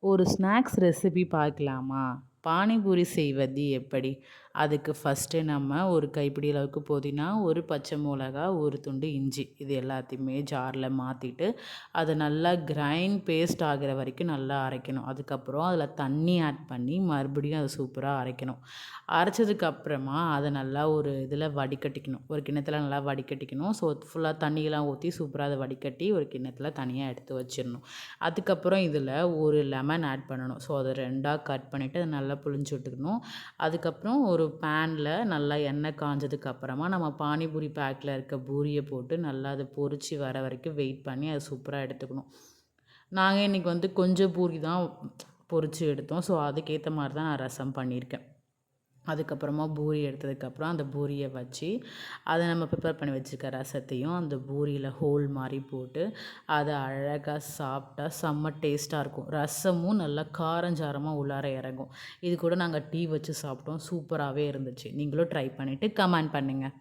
ஒரு snacks recipe பார்க்கலாமா? பானிபூரி செய்வது எப்படி? அதுக்கு ஃபஸ்ட்டு நம்ம ஒரு கைப்பிடி அளவுக்கு புதினா, ஒரு பச்சை மிளகா, ஒரு துண்டு இஞ்சி இது எல்லாத்தையுமே ஜாரில் மாற்றிட்டு அதை நல்லா கிரைண்ட் பேஸ்ட் ஆகிற வரைக்கும் நல்லா அரைக்கணும். அதுக்கப்புறம் அதில் தண்ணி ஆட் பண்ணி மறுபடியும் அதை சூப்பராக அரைக்கணும். அரைச்சதுக்கப்புறமா அதை நல்லா ஒரு இதில் வடிகட்டிக்கணும். ஒரு கிண்ணத்தில் நல்லா வடிகட்டிக்கணும். ஸோ ஃபுல்லாக தண்ணியெல்லாம் ஊற்றி சூப்பராக அதை வடிகட்டி ஒரு கிண்ணத்தில் தனியாக எடுத்து வச்சிடணும். அதுக்கப்புறம் இதில் ஒரு லெமன் ஆட் பண்ணணும். ஸோ அதை 2ஆ கட் பண்ணிவிட்டு அதை நல்லா புழிஞ்சு விட்டுக்கணும். அதுக்கப்புறம் ஒரு பேனில் நல்லா எண்ணெய் காஞ்சதுக்கு அப்புறமா நம்ம பானிபூரி பேக்கில் இருக்க பூரியை போட்டு நல்லா அதை பொரிச்சு வர வரைக்கும் வெயிட் பண்ணி அதை சூப்பராக எடுத்துக்கணும். நாங்கள் இன்றைக்கி கொஞ்சம் பூரி தான் பொரிச்சு எடுத்தோம். ஸோ அதுக்கேற்ற மாதிரி தான் நான் ரசம் பண்ணியிருக்கேன். அதுக்கப்புறமா பூரி எடுத்ததுக்கப்புறம் அந்த பூரியை வச்சு அதை நம்ம ப்ரிப்பேர் பண்ணி வச்சுருக்க ரசத்தையும் அந்த பூரியில் ஹோல் மாதிரி போட்டு அதை அழகாக சாப்பிட்டா செம்ம டேஸ்ட்டாக இருக்கும். ரசமும் நல்லா காரஞ்சாரமாக உள்ளார இறங்கும். இது கூட நாங்கள் டீ வச்சு சாப்பிட்டோம். சூப்பராகவே இருந்துச்சு. நீங்களும் ட்ரை பண்ணிவிட்டு கமெண்ட் பண்ணுங்கள்.